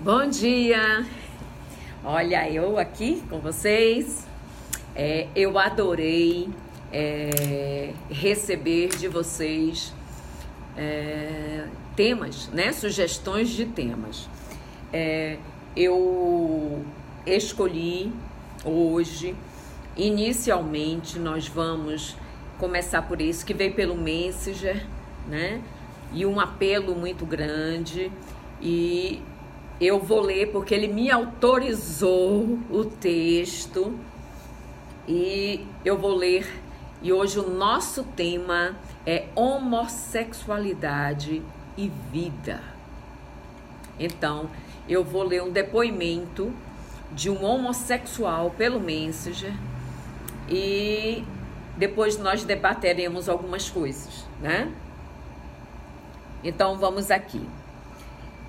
Bom dia! Olha, eu aqui com vocês. Eu adorei receber de vocês temas, né? Sugestões de temas. Eu escolhi hoje, inicialmente, nós vamos começar por isso, que veio pelo Messenger, né? E um apelo muito grande, e eu vou ler porque ele me autorizou o texto e eu vou ler. E hoje o nosso tema é homossexualidade e vida. Então, eu vou ler um depoimento de um homossexual pelo Messenger e depois nós debateremos algumas coisas, né? Então, vamos aqui.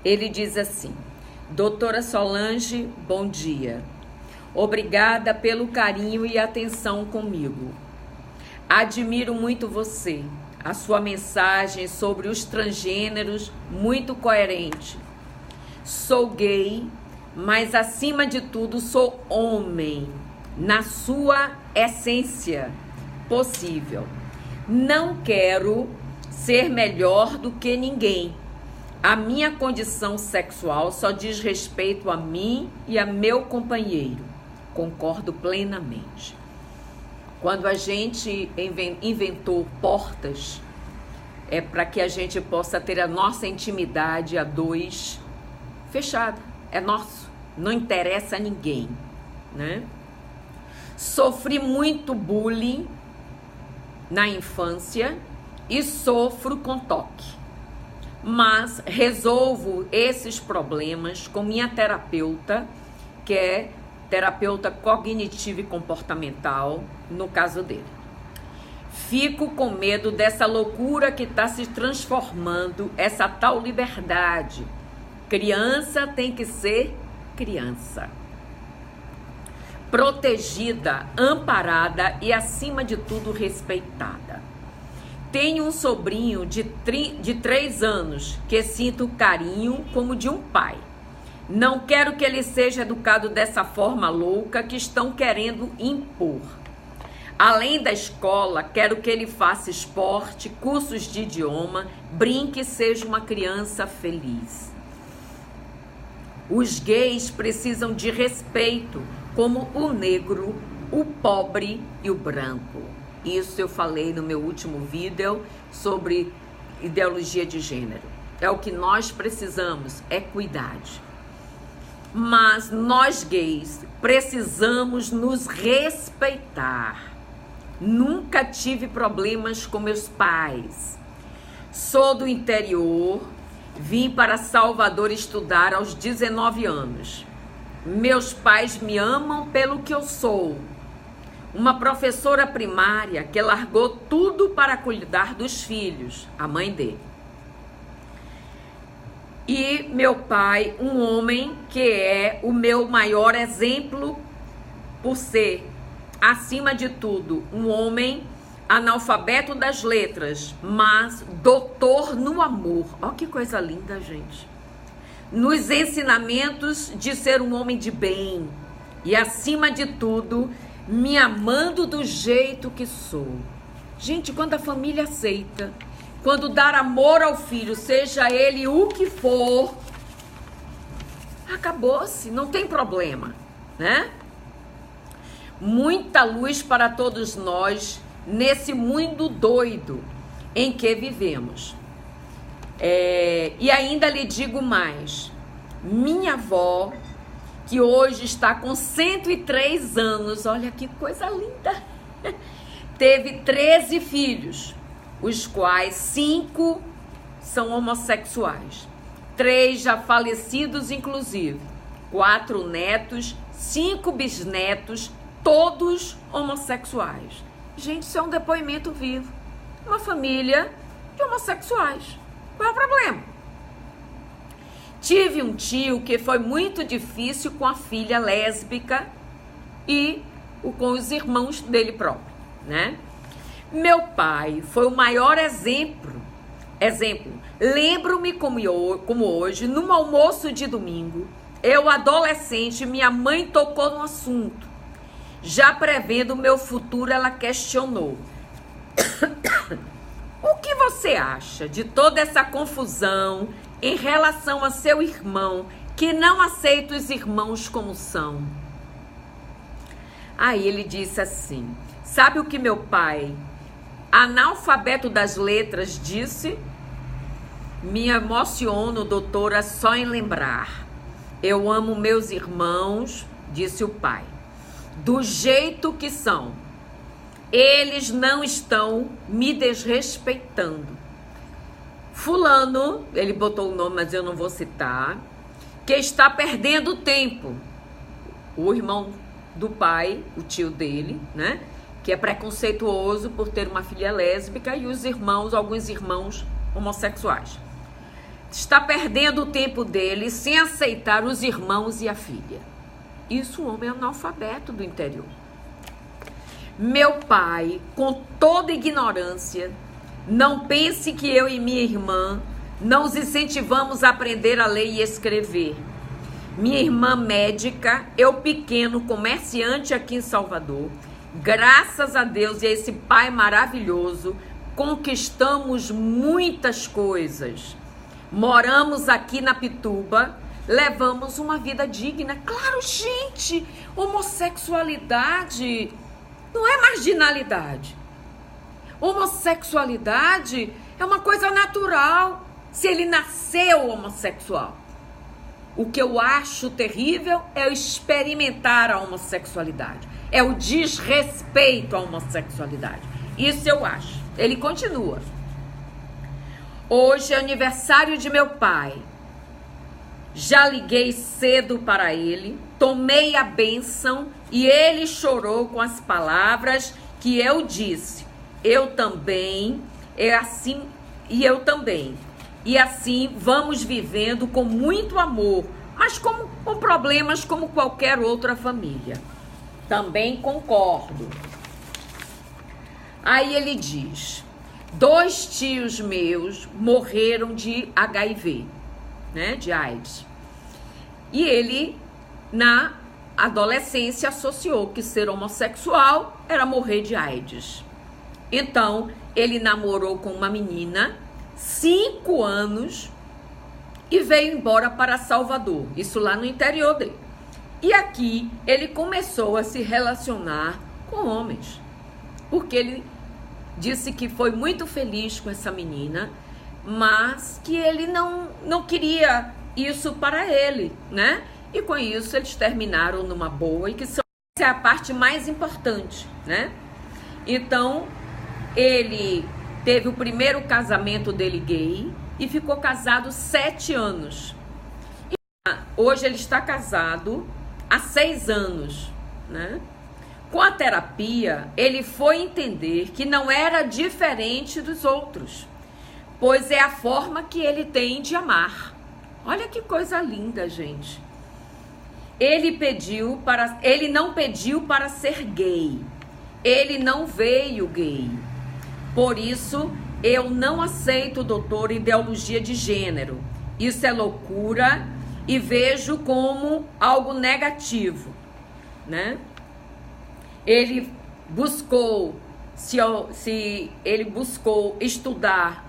Ele diz assim: Doutora Solange, bom dia. Obrigada pelo carinho e atenção comigo. Admiro muito você, a sua mensagem sobre os transgêneros muito coerente. Sou gay, mas acima de tudo sou homem, na sua essência possível. Não quero ser melhor do que ninguém. A minha condição sexual só diz respeito a mim e a meu companheiro. Concordo plenamente. Quando a gente inventou portas, é para que a gente possa ter a nossa intimidade a dois fechada. É nosso, não interessa a ninguém, né? Sofri muito bullying na infância e sofro com toque. Mas resolvo esses problemas com minha terapeuta, que é terapeuta cognitivo e comportamental, no caso dele. Fico com medo dessa loucura que está se transformando, essa tal liberdade. Criança tem que ser criança. Protegida, amparada e, acima de tudo, respeitada. Tenho um sobrinho de 3 anos que sinto carinho como de um pai. Não quero que ele seja educado dessa forma louca que estão querendo impor. Além da escola, quero que ele faça esporte, cursos de idioma, brinque e seja uma criança feliz. Os gays precisam de respeito, como o negro, o pobre e o branco. Isso eu falei no meu último vídeo sobre ideologia de gênero. É o que nós precisamos, equidade. Mas nós gays precisamos nos respeitar. Nunca tive problemas com meus pais. Sou do interior, vim para Salvador estudar aos 19 anos. Meus pais me amam pelo que eu sou. Uma professora primária que largou tudo para cuidar dos filhos, a mãe dele. E meu pai, um homem que é o meu maior exemplo por ser, acima de tudo, um homem analfabeto das letras, mas doutor no amor. Olha que coisa linda, gente. Nos ensinamentos de ser um homem de bem e, acima de tudo, me amando do jeito que sou. Gente, quando a família aceita, quando dar amor ao filho, seja ele o que for, acabou-se, não tem problema, né? Muita luz para todos nós nesse mundo doido em que vivemos. E ainda lhe digo mais, minha avó, que hoje está com 103 anos, olha que coisa linda, teve 13 filhos, os quais 5 são homossexuais, 3 já falecidos inclusive, 4 netos, 5 bisnetos, todos homossexuais. Gente, isso é um depoimento vivo, uma família de homossexuais. Qual é o problema? Tive um tio que foi muito difícil com a filha lésbica e com os irmãos dele próprio, né? Meu pai foi o maior exemplo Exemplo, lembro-me como hoje, num almoço de domingo, eu, adolescente, minha mãe tocou no assunto. Já prevendo o meu futuro, ela questionou: o que você acha de toda essa confusão em relação a seu irmão, que não aceita os irmãos como são? Aí ele disse assim: sabe o que meu pai, analfabeto das letras, disse? Me emociono, doutora, só em lembrar. Eu amo meus irmãos, disse o pai, do jeito que são. Eles não estão me desrespeitando. Fulano, ele botou o nome, mas eu não vou citar, que está perdendo tempo. O irmão do pai, o tio dele, né? Que é preconceituoso por ter uma filha lésbica e os irmãos, alguns irmãos homossexuais. Está perdendo o tempo dele sem aceitar os irmãos e a filha. Isso, um homem analfabeto do interior. Meu pai, com toda ignorância, não pense que eu e minha irmã não os incentivamos a aprender a ler e escrever. Minha irmã médica, eu pequeno comerciante aqui em Salvador, graças a Deus e a esse pai maravilhoso, conquistamos muitas coisas. Moramos aqui na Pituba, levamos uma vida digna. Claro, gente, homossexualidade não é marginalidade. Homossexualidade é uma coisa natural, se ele nasceu homossexual. O que eu acho terrível é o experimentar a homossexualidade, é o desrespeito à homossexualidade. Isso eu acho. Ele continua. Hoje é aniversário de meu pai. Já liguei cedo para ele, tomei a bênção e ele chorou com as palavras que eu disse. Eu também, eu também. E assim vamos vivendo com muito amor, mas com problemas como qualquer outra família. Também concordo. Aí ele diz: 2 tios meus morreram de HIV, né, de AIDS. E ele, na adolescência, associou que ser homossexual era morrer de AIDS. Então, ele namorou com uma menina, 5 anos, e veio embora para Salvador, isso lá no interior dele. E aqui, ele começou a se relacionar com homens, porque ele disse que foi muito feliz com essa menina, mas que ele não queria isso para ele, né? E com isso eles terminaram numa boa, e que essa é a parte mais importante, né? Então, ele teve o primeiro casamento dele gay e ficou casado 7 anos. E hoje ele está casado há 6 anos, né? Com a terapia, ele foi entender que não era diferente dos outros, pois é a forma que ele tem de amar. Olha que coisa linda, gente. Ele não pediu para ser gay. Ele não veio gay. Por isso, eu não aceito, doutor, ideologia de gênero. Isso é loucura e vejo como algo negativo, né? Ele buscou, ele buscou estudar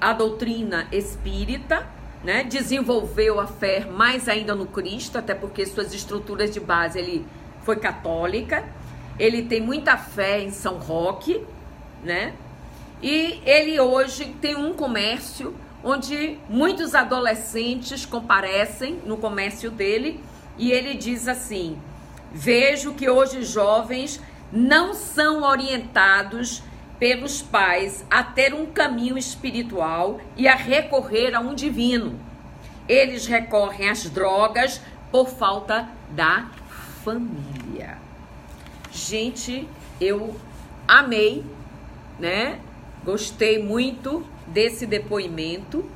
a doutrina espírita, né? Desenvolveu a fé mais ainda no Cristo, até porque suas estruturas de base, ele foi católica. Ele tem muita fé em São Roque, né? E ele hoje tem um comércio onde muitos adolescentes comparecem no comércio dele, e ele diz assim: vejo que hoje jovens não são orientados pelos pais a ter um caminho espiritual e a recorrer a um divino. Eles recorrem às drogas por falta da família. Gente, eu amei, né? Gostei muito desse depoimento.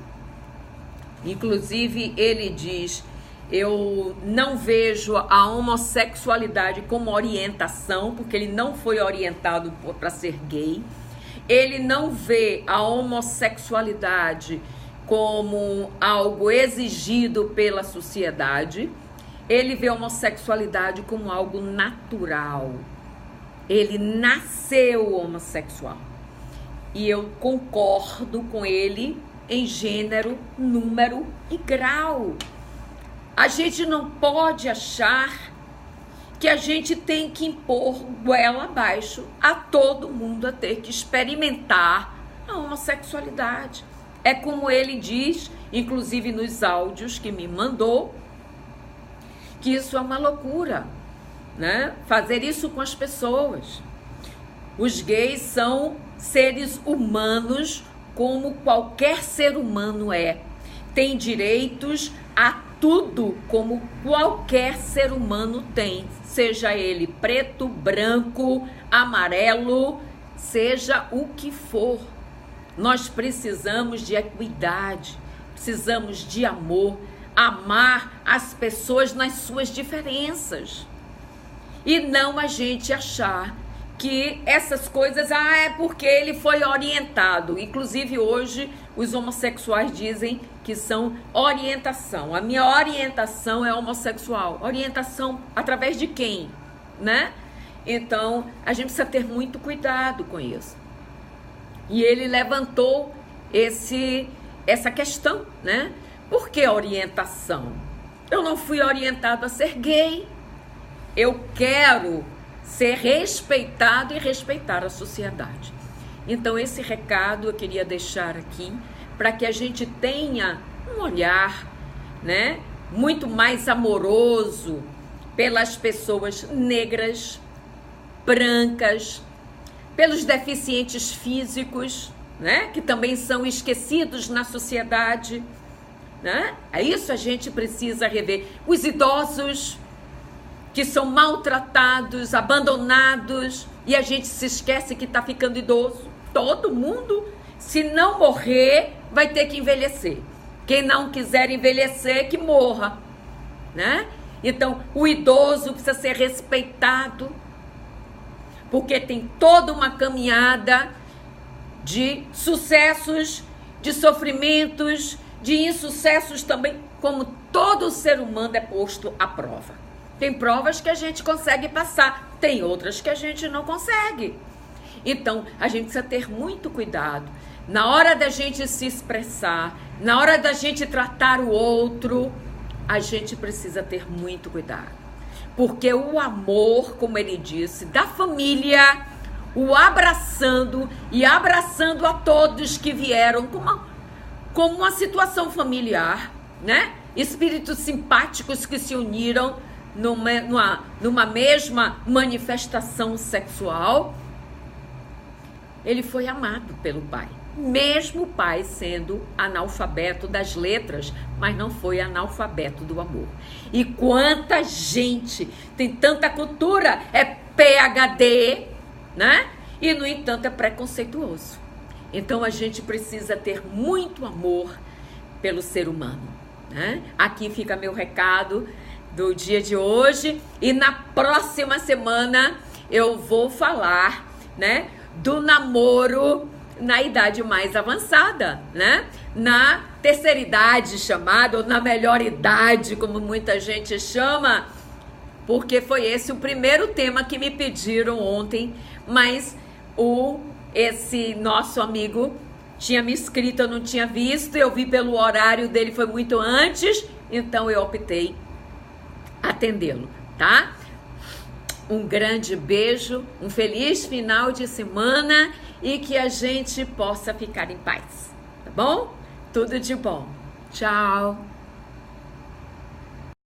Inclusive, ele diz: eu não vejo a homossexualidade como orientação, porque ele não foi orientado para ser gay. Ele não vê a homossexualidade como algo exigido pela sociedade. Ele vê a homossexualidade como algo natural. Ele nasceu homossexual. E eu concordo com ele em gênero, número e grau. A gente não pode achar que a gente tem que impor goela abaixo a todo mundo a ter que experimentar a homossexualidade. É como ele diz, inclusive nos áudios que me mandou, que isso é uma loucura, né? Fazer isso com as pessoas. Os gays são seres humanos como qualquer ser humano é. Tem direitos a tudo como qualquer ser humano tem. Seja ele preto, branco, amarelo, seja o que for. Nós precisamos de equidade, precisamos de amor, amar as pessoas nas suas diferenças. E não a gente achar que essas coisas, é porque ele foi orientado. Inclusive hoje os homossexuais dizem que são orientação. A minha orientação é homossexual. Orientação através de quem, né? Então a gente precisa ter muito cuidado com isso. E ele levantou essa questão, né? Por que orientação? Eu não fui orientado a ser gay. Eu quero ser respeitado e respeitar a sociedade. Então esse recado eu queria deixar aqui para que a gente tenha um olhar, né, muito mais amoroso pelas pessoas negras, brancas, pelos deficientes físicos, né, que também são esquecidos na sociedade, né? É isso a gente precisa rever. Os idosos que são maltratados, abandonados, e a gente se esquece que está ficando idoso. Todo mundo, se não morrer, vai ter que envelhecer. Quem não quiser envelhecer, que morra, né? Então, o idoso precisa ser respeitado, porque tem toda uma caminhada de sucessos, de sofrimentos, de insucessos também, como todo ser humano é posto à prova. Tem provas que a gente consegue passar, tem outras que a gente não consegue. Então, a gente precisa ter muito cuidado. Na hora da gente se expressar, na hora da gente tratar o outro, a gente precisa ter muito cuidado. Porque o amor, como ele disse, da família, o abraçando e abraçando a todos que vieram com uma situação familiar, né? Espíritos simpáticos que se uniram numa mesma manifestação sexual. Ele foi amado pelo pai, mesmo o pai sendo analfabeto das letras, mas não foi analfabeto do amor. E quanta gente tem tanta cultura, é PhD, né? E no entanto é preconceituoso. Então a gente precisa ter muito amor pelo ser humano, né? Aqui fica meu recado do dia de hoje, e na próxima semana eu vou falar, né, do namoro na idade mais avançada, né? Na terceira idade chamada, ou na melhor idade, como muita gente chama, porque foi esse o primeiro tema que me pediram ontem, mas esse nosso amigo tinha me escrito, eu não tinha visto, eu vi pelo horário dele, foi muito antes, então eu optei atendê-lo, tá? Um grande beijo, um feliz final de semana e que a gente possa ficar em paz, tá bom? Tudo de bom. Tchau.